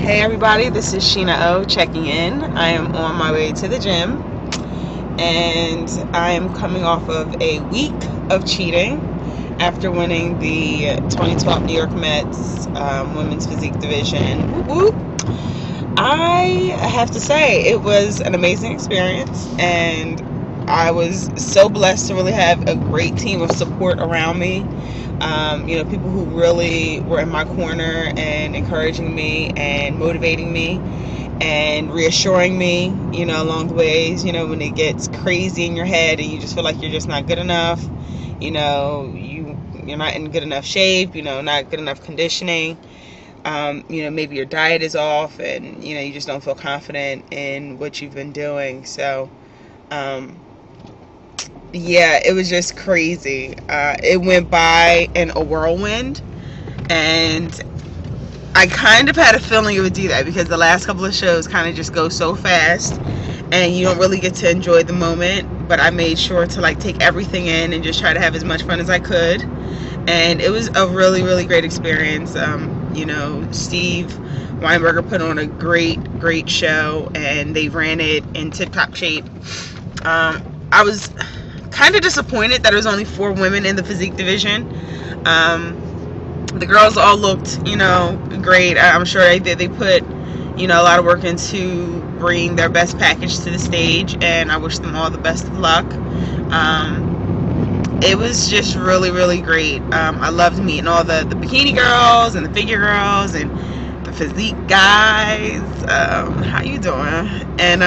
Hey everybody, this is Sheena O checking in. I am on my way to the gym and I am coming off of a week of cheating after winning the 2012 New York Mets Women's Physique Division. Woo woo. I have to say it was an amazing experience, and I was so blessed to really have a great team of support around me. People who really were in my corner and encouraging me and motivating me and reassuring me, along the ways, when it gets crazy in your head and you just feel like you're just not good enough, you're not in good enough shape, not good enough conditioning. Maybe your diet is off and, you just don't feel confident in what you've been doing. So, yeah, it was just crazy. It went by in a whirlwind, and I kind of had a feeling it would do that because the last couple of shows kind of just go so fast and you don't really get to enjoy the moment. But I made sure to take everything in and just try to have as much fun as I could, and it was a really, really great experience. Steve Weinberger put on a great show, and they ran it in tip-top shape. I was kind of disappointed that there was only 4 women in the physique division. The girls all looked, great. I'm sure they did. They put, a lot of work into bringing their best package to the stage, and I wish them all the best of luck. It was just really, really great. I loved meeting all the bikini girls and the figure girls and the physique guys. How you doing? And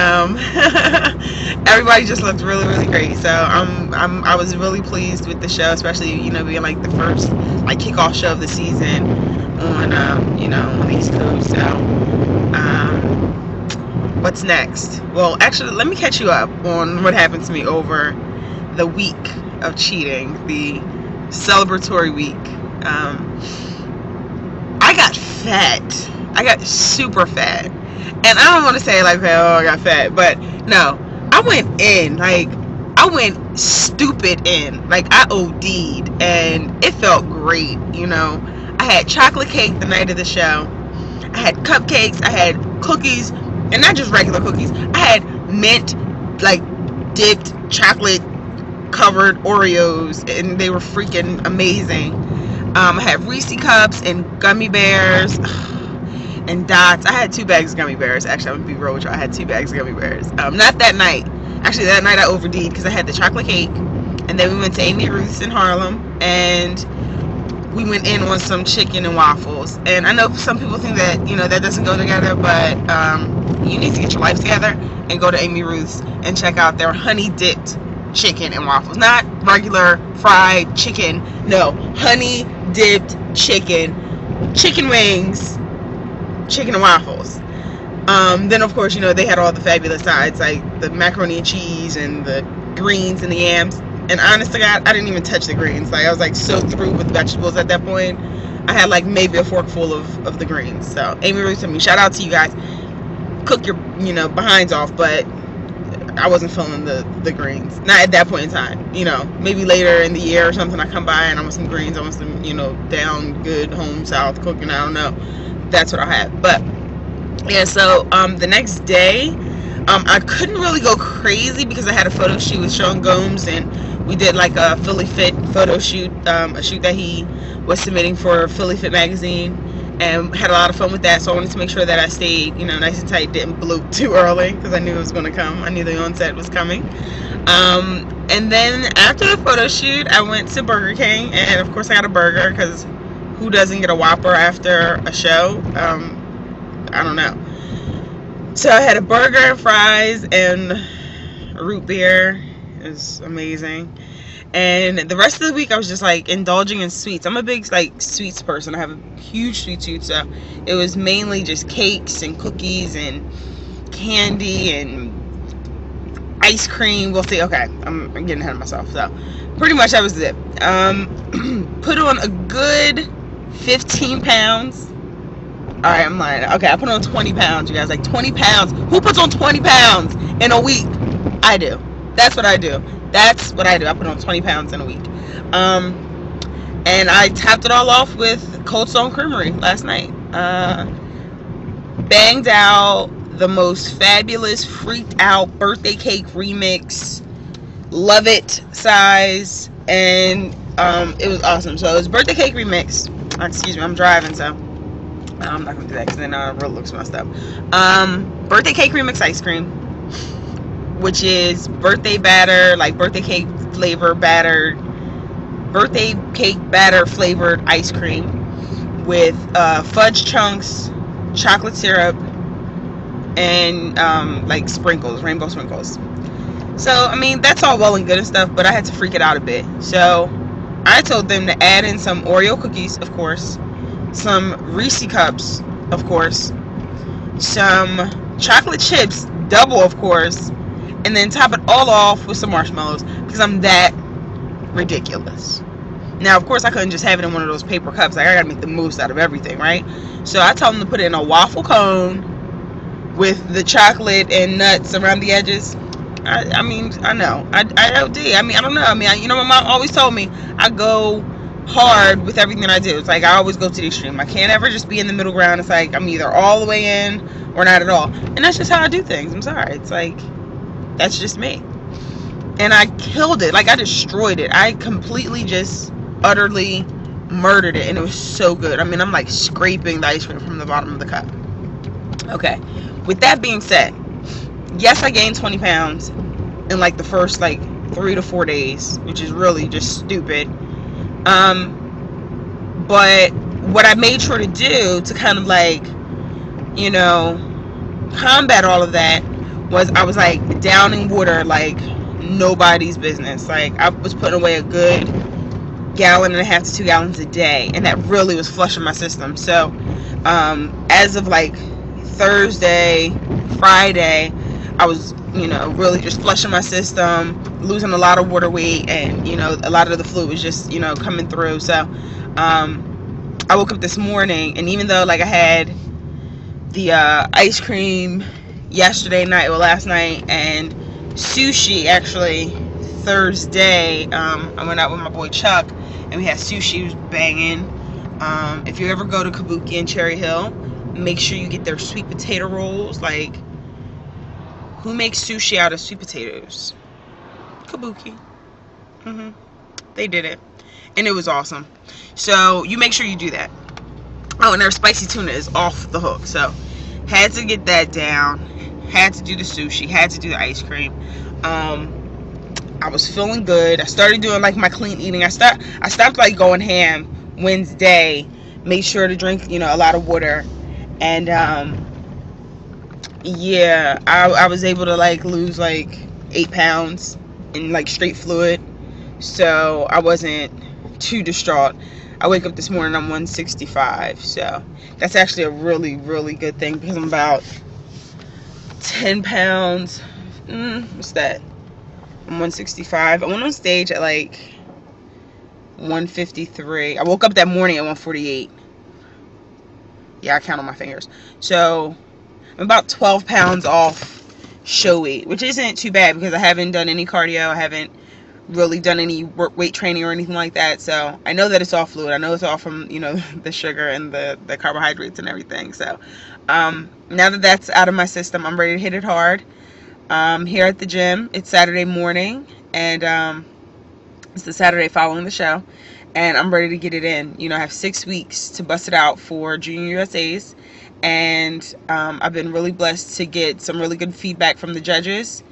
everybody just looked really, really great. So I was really pleased with the show, especially being the first kickoff show of the season on on the East Coast. So what's next? Well, actually, let me catch you up on what happened to me over the week of cheating, the celebratory week. I got fat. I got super fat. And I don't want to say I got fat, but no, I went in, I went stupid in, I OD'd, and it felt great. I had chocolate cake the night of the show. I had cupcakes, I had cookies, and not just regular cookies. I had mint, dipped chocolate covered Oreos, and they were freaking amazing. I had Reese cups and gummy bears and dots. I had 2 bags of gummy bears. Actually, I'm gonna be real with you. I had 2 bags of gummy bears. Not that night. Actually, that night I OD'd because I had the chocolate cake, and then we went to Amy Ruth's in Harlem, and we went in on some chicken and waffles. And I know some people think that that doesn't go together, but you need to get your life together and go to Amy Ruth's and check out their honey dipped chicken and waffles. Not regular fried chicken, no, honey dipped chicken wings, chicken and waffles. Then of course they had all the fabulous sides like the macaroni and cheese and the greens and the yams, and honest to God, I didn't even touch the greens. I was so through with vegetables at that point. I had maybe a fork full of the greens. So Amy Ruth, shout out to you guys. Cook your behinds off, but I wasn't feeling the greens. Not at that point in time. Maybe later in the year or something, I come by and I want some greens. I want some, down good home south cooking. I don't know. That's what I had. But yeah, so the next day, I couldn't really go crazy because I had a photo shoot with Sean Gomes, and we did a Philly Fit photo shoot, a shoot that he was submitting for Philly Fit magazine, and had a lot of fun with that. So I wanted to make sure that I stayed, nice and tight, didn't bloat too early because I knew it was going to come. I knew the onset was coming. And then after the photo shoot, I went to Burger King, and of course I got a burger because who doesn't get a Whopper after a show? I don't know. So I had a burger and fries and a root beer. It was amazing. And the rest of the week I was just indulging in sweets. I'm a big sweets person. I have a huge sweet tooth, so it was mainly just cakes and cookies and candy and ice cream. We'll see. Okay, I'm getting ahead of myself. So pretty much that was it. Put on a good 15 pounds. Alright, I'm lying. Okay, I put on 20 pounds, you guys. 20 pounds. Who puts on 20 pounds in a week? I do. That's what I do. That's what I do. I put on 20 pounds in a week. And I topped it all off with Cold Stone Creamery last night. banged out the most fabulous freaked out birthday cake remix, love it size, and it was awesome. So it was birthday cake remix. Excuse me, I'm driving, so I'm not gonna do that because then it really looks messed up. Birthday cake remix ice cream, which is birthday batter, like birthday cake flavor battered, birthday cake batter flavored ice cream with fudge chunks, chocolate syrup, and like sprinkles, rainbow sprinkles. So I mean, that's all well and good and stuff, but I had to freak it out a bit. So I told them to add in some Oreo cookies, of course, some Reese cups, of course, some chocolate chips, double, of course, and then top it all off with some marshmallows because I'm that ridiculous. Now, of course, I couldn't just have it in one of those paper cups. Like, I gotta make the most out of everything, right? So I told them to put it in a waffle cone with the chocolate and nuts around the edges. I mean, I know. I OD. I mean, I don't know. I mean, you know, my mom always told me I go hard with everything I do. It's like I always go to the extreme. I can't ever just be in the middle ground. It's like I'm either all the way in or not at all. And that's just how I do things. I'm sorry. It's like, that's just me. And I killed it. Like, I destroyed it. I completely just utterly murdered it. And it was so good. I mean, I'm like scraping the ice cream from the bottom of the cup. Okay. With that being said, yes, I gained 20 pounds in like the first like 3 to 4 days, which is really just stupid. But what I made sure to do to kind of like, you know, combat all of that was I was like downing water like nobody's business. Like, I was putting away a good 1.5 to 2 gallons a day, and that really was flushing my system. So as of like Thursday, Friday, I was, you know, really just flushing my system, losing a lot of water weight, and, you know, a lot of the fluid was just, you know, coming through. So I woke up this morning, and even though like I had the ice cream yesterday night, well, last night, and sushi actually Thursday, I went out with my boy Chuck and we had sushi. It was banging. If you ever go to Kabuki in Cherry Hill, make sure you get their sweet potato rolls. Like, who makes sushi out of sweet potatoes? Kabuki. They did it, and it was awesome. So you make sure you do that. Oh, and their spicy tuna is off the hook. So had to get that down. Had to do the sushi. Had to do the ice cream. I was feeling good. I started doing like my clean eating. I stopped like going ham Wednesday. Made sure to drink, you know, a lot of water. And yeah, I was able to like lose like 8 pounds in like straight fluid. So I wasn't too distraught. I wake up this morning, I'm 165. So that's actually a really, really good thing because I'm about 10 pounds. What's that? I'm 165. I went on stage at like 153. I woke up that morning at 148. Yeah, I count on my fingers. So I'm about 12 pounds off show weight, which isn't too bad because I haven't done any cardio. I haven't really done any weight training or anything like that. So I know that it's all fluid. I know it's all from, you know, the sugar and the carbohydrates and everything. So now that that's out of my system, I'm ready to hit it hard. Here at the gym, it's Saturday morning, and it's the Saturday following the show, and I'm ready to get it in. You know, I have 6 weeks to bust it out for Junior USA's, and I've been really blessed to get some really good feedback from the judges,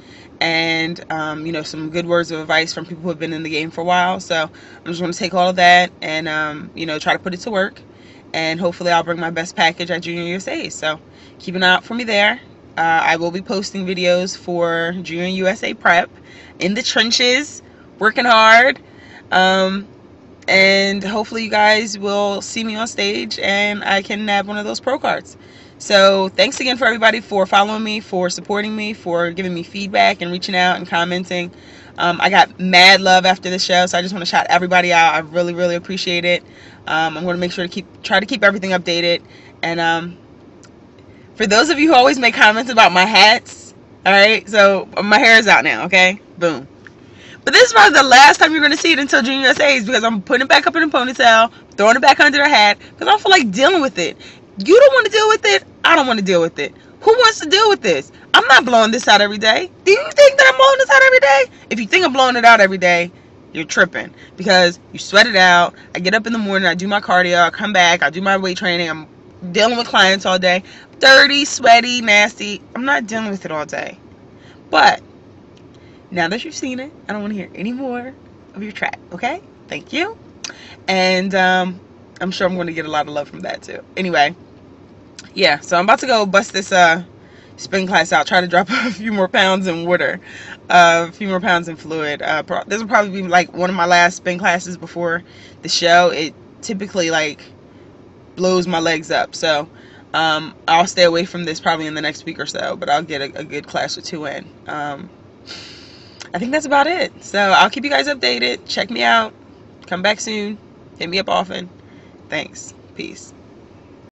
and you know, some good words of advice from people who have been in the game for a while. So I'm just going to take all of that and you know, try to put it to work, and hopefully I'll bring my best package at Junior USA's. So keep an eye out for me there. I will be posting videos for Junior USA prep, in the trenches, working hard, and hopefully you guys will see me on stage and I can nab one of those pro cards. So thanks again for everybody for following me, for supporting me, for giving me feedback and reaching out and commenting. I got mad love after the show, so I just want to shout everybody out. I really, really appreciate it. I'm going to make sure to try to keep everything updated. And for those of you who always make comments about my hats, alright, so my hair is out now, okay? Boom. But this is probably the last time you're going to see it until Junior USA's, because I'm putting it back up in a ponytail, throwing it back under a hat, because I don't feel like dealing with it. You don't want to deal with it. I don't want to deal with it. Who wants to deal with this? I'm not blowing this out every day. Do you think that I'm blowing this out every day? If you think I'm blowing it out every day, you're tripping, because you sweat it out. I get up in the morning, I do my cardio, I come back, I do my weight training. I'm dealing with clients all day. Dirty, sweaty, nasty. I'm not dealing with it all day. But now that you've seen it, I don't want to hear any more of your track, okay? Thank you. And I'm sure I'm going to get a lot of love from that too. Anyway, yeah, so I'm about to go bust this spin class out, try to drop a few more pounds in water, a few more pounds in fluid. This will probably be like one of my last spin classes before the show. It typically like blows my legs up, so I'll stay away from this probably in the next week or so, but I'll get a good class or two in. I think that's about it. So I'll keep you guys updated. Check me out. Come back soon. Hit me up often. Thanks. Peace.